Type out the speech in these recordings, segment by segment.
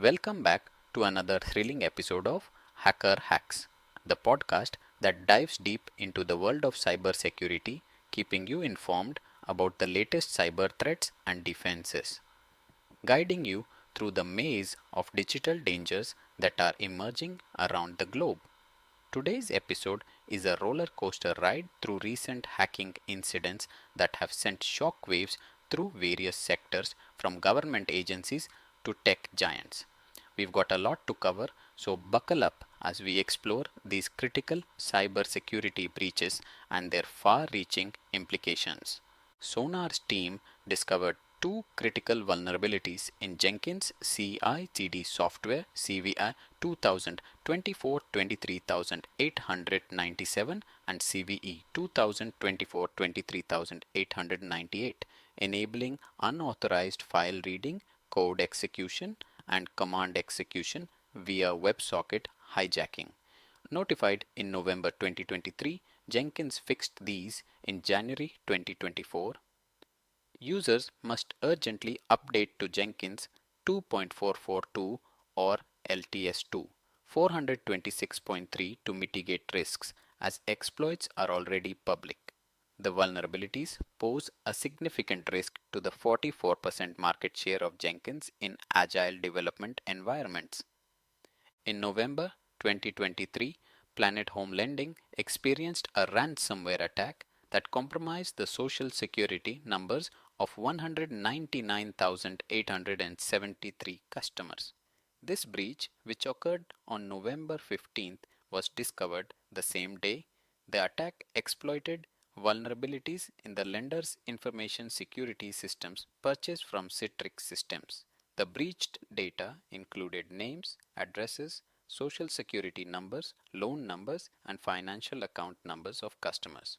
Welcome back to another thrilling episode of Hacker Hacks, the podcast that dives deep into the world of cybersecurity, keeping you informed about the latest cyber threats and defenses, guiding you through the maze of digital dangers that are emerging around the globe. Today's episode is a roller coaster ride through recent hacking incidents that have sent shockwaves through various sectors, from government agencies to tech giants. We've got a lot to cover, so buckle up as we explore these critical cybersecurity breaches and their far reaching implications. Sonar's team discovered two critical vulnerabilities in Jenkins CI/CD software CVI 2024-23897 and CVE 2024-23898, enabling unauthorized file reading, code execution, and command execution via WebSocket hijacking. Notified in November 2023, Jenkins fixed these in January 2024. Users must urgently update to Jenkins 2.442 or LTS2 426.3 to mitigate risks, as exploits are already public. The vulnerabilities pose a significant risk to the 44% market share of Jenkins in agile development environments. In November 2023, Planet Home Lending experienced a ransomware attack that compromised the social security numbers of 199,873 customers. This breach, which occurred on November 15th, was discovered the same day. The attack exploited vulnerabilities in the lender's information security systems purchased from Citrix Systems. The breached data included names, addresses, social security numbers, loan numbers, and financial account numbers of customers.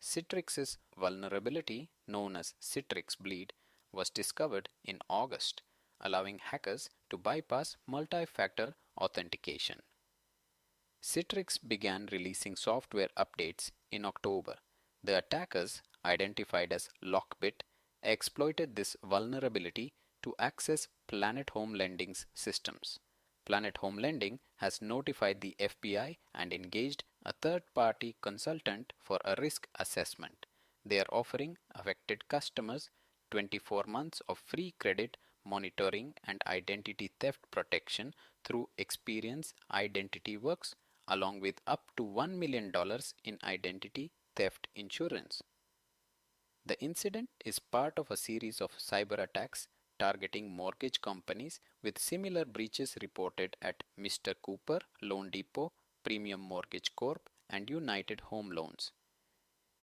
Citrix's vulnerability, known as Citrix Bleed, was discovered in August, allowing hackers to bypass multi-factor authentication. Citrix began releasing software updates in October. The attackers, identified as Lockbit, exploited this vulnerability to access Planet Home Lending's systems. Planet Home Lending has notified the FBI and engaged a third-party consultant for a risk assessment. They are offering affected customers 24 months of free credit monitoring and identity theft protection through Experience Identity Works, along with up to $1 million in identity theft insurance. The incident is part of a series of cyber attacks targeting mortgage companies, with similar breaches reported at Mr. Cooper, Loan Depot, Premium Mortgage Corp, and United Home Loans.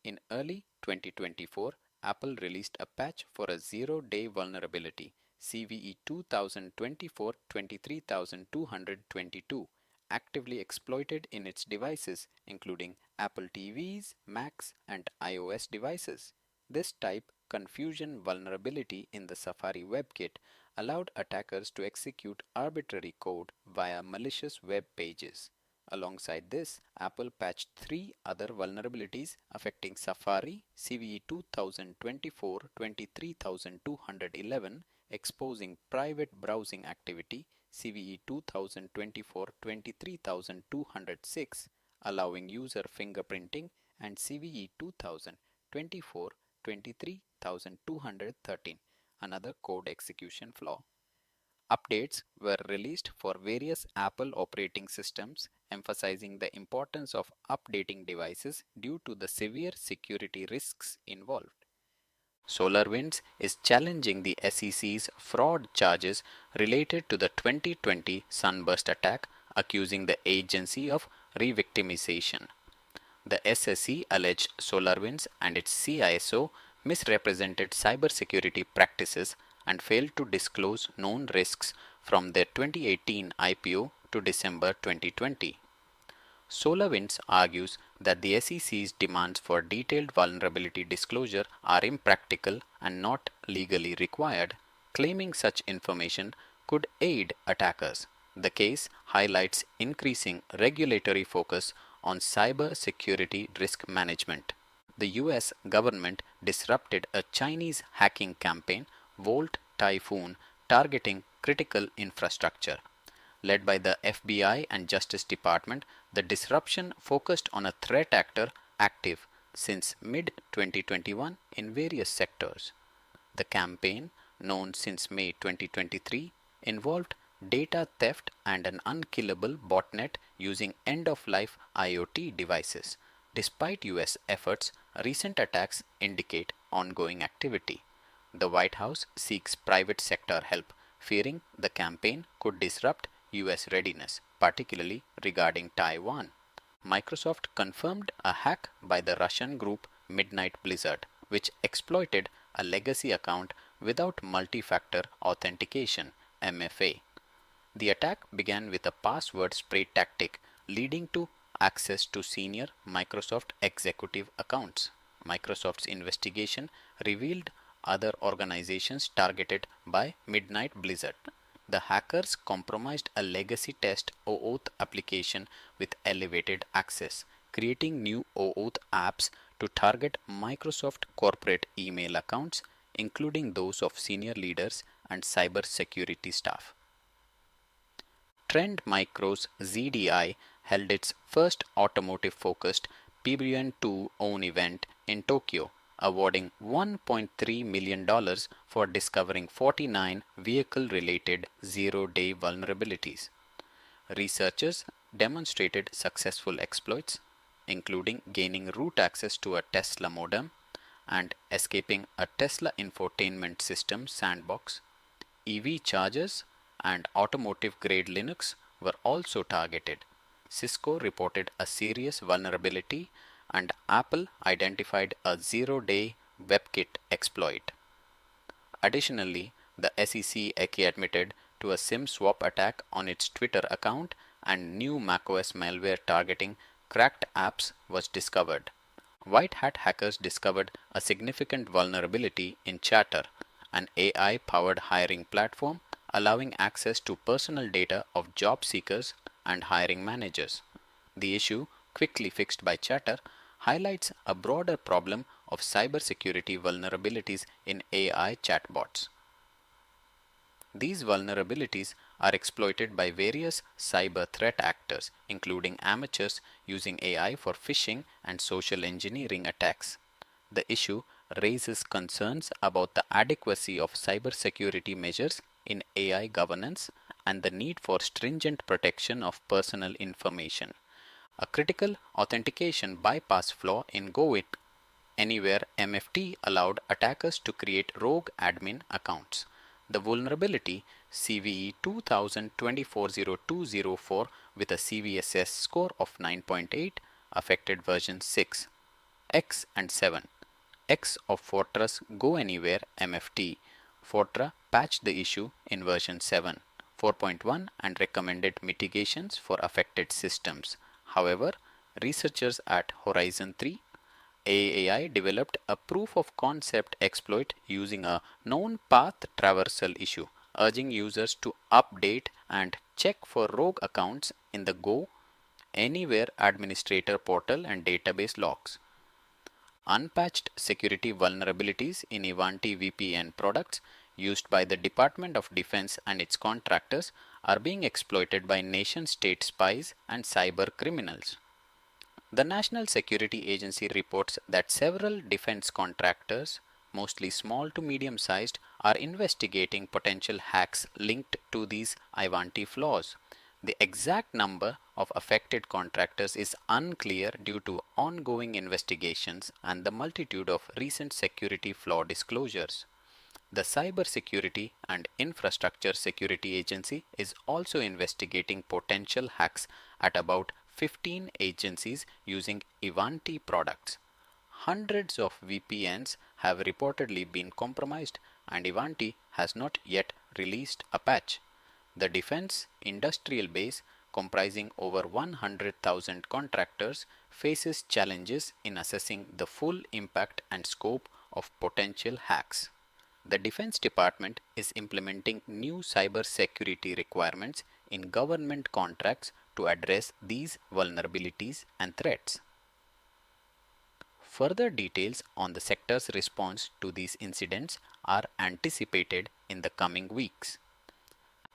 In early 2024, Apple released a patch for a zero-day vulnerability, CVE 2024-23222, actively exploited in its devices, including Apple TVs, Macs, and iOS devices. This type confusion vulnerability in the Safari WebKit allowed attackers to execute arbitrary code via malicious web pages. Alongside this, Apple patched three other vulnerabilities affecting Safari, CVE 2024-23211, exposing private browsing activity, CVE 2024-23206, allowing user fingerprinting, and CVE 2024-23213, another code execution flaw. Updates were released for various Apple operating systems, emphasizing the importance of updating devices due to the severe security risks involved. SolarWinds is challenging the SEC's fraud charges related to the 2020 Sunburst attack, accusing the agency of re-victimization. The SEC alleged SolarWinds and its CISO misrepresented cybersecurity practices and failed to disclose known risks from their 2018 IPO to December 2020. SolarWinds argues that the SEC's demands for detailed vulnerability disclosure are impractical and not legally required, claiming such information could aid attackers. The case highlights increasing regulatory focus on cyber security risk management. The US government disrupted a Chinese hacking campaign, Volt Typhoon, targeting critical infrastructure. Led by the FBI and Justice Department, the disruption focused on a threat actor active since mid 2021 in various sectors. The campaign, known since May 2023, involved data theft and an unkillable botnet using end of life IoT devices. Despite US efforts, recent attacks indicate ongoing activity. The White House seeks private sector help, fearing the campaign could disrupt US readiness, particularly regarding Taiwan. Microsoft confirmed a hack by the Russian group Midnight Blizzard, which exploited a legacy account without multi-factor authentication (MFA). The attack began with a password spray tactic leading to access to senior Microsoft executive accounts. Microsoft's investigation revealed other organizations targeted by Midnight Blizzard. The hackers compromised a legacy test OAuth application with elevated access, creating new OAuth apps to target Microsoft corporate email accounts, including those of senior leaders and cybersecurity staff. Trend Micro's ZDI held its first automotive-focused PBN2 own event in Tokyo, awarding $1.3 million for discovering 49 vehicle-related zero-day vulnerabilities. Researchers demonstrated successful exploits, including gaining root access to a Tesla modem and escaping a Tesla infotainment system sandbox. EV chargers and automotive-grade Linux were also targeted. Cisco reported a serious vulnerability and Apple identified a zero-day WebKit exploit. Additionally, the SEC admitted to a SIM swap attack on its Twitter account, and new macOS malware targeting cracked apps was discovered. White hat hackers discovered a significant vulnerability in Chatter, an AI-powered hiring platform allowing access to personal data of job seekers and hiring managers. The issue, quickly fixed by Chatter, highlights a broader problem of cybersecurity vulnerabilities in AI chatbots. These vulnerabilities are exploited by various cyber threat actors, including amateurs using AI for phishing and social engineering attacks. The issue raises concerns about the adequacy of cybersecurity measures in AI governance and the need for stringent protection of personal information. A critical authentication bypass flaw in Go Anywhere MFT allowed attackers to create rogue admin accounts. The vulnerability CVE 2024-0204 with a CVSS score of 9.8 affected version 6, X and 7. X of Fortress Go Anywhere MFT. Fortra patched the issue in version 7, 4.1 and recommended mitigations for affected systems. However, researchers at Horizon 3 AAI developed a proof of concept exploit using a known path traversal issue, urging users to update and check for rogue accounts in the Go Anywhere administrator portal and database logs. Unpatched security vulnerabilities in Ivanti VPN products used by the Department of Defense and its contractors are being exploited by nation-state spies and cyber criminals. The National Security Agency reports that several defense contractors, mostly small to medium-sized, are investigating potential hacks linked to these Ivanti flaws. The exact number of affected contractors is unclear due to ongoing investigations and the multitude of recent security flaw disclosures. The Cybersecurity and Infrastructure Security Agency is also investigating potential hacks at about 15 agencies using Ivanti products. Hundreds of VPNs have reportedly been compromised, and Ivanti has not yet released a patch. The defense industrial base, comprising over 100,000 contractors, faces challenges in assessing the full impact and scope of potential hacks. The Defense Department is implementing new cybersecurity requirements in government contracts to address these vulnerabilities and threats. Further details on the sector's response to these incidents are anticipated in the coming weeks.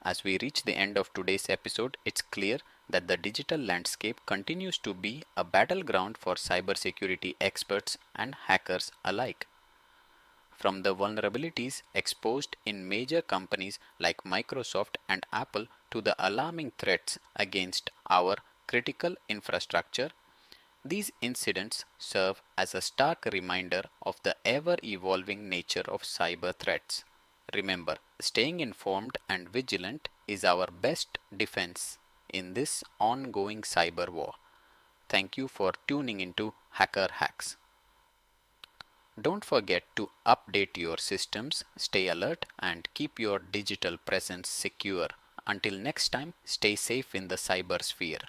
As we reach the end of today's episode, it's clear that the digital landscape continues to be a battleground for cybersecurity experts and hackers alike. From the vulnerabilities exposed in major companies like Microsoft and Apple to the alarming threats against our critical infrastructure, these incidents serve as a stark reminder of the ever evolving nature of cyber threats. Remember, staying informed and vigilant is our best defense in this ongoing cyber war. Thank you for tuning into Hacker Hacks. Don't forget to update your systems, stay alert, and keep your digital presence secure. Until next time, stay safe in the cybersphere.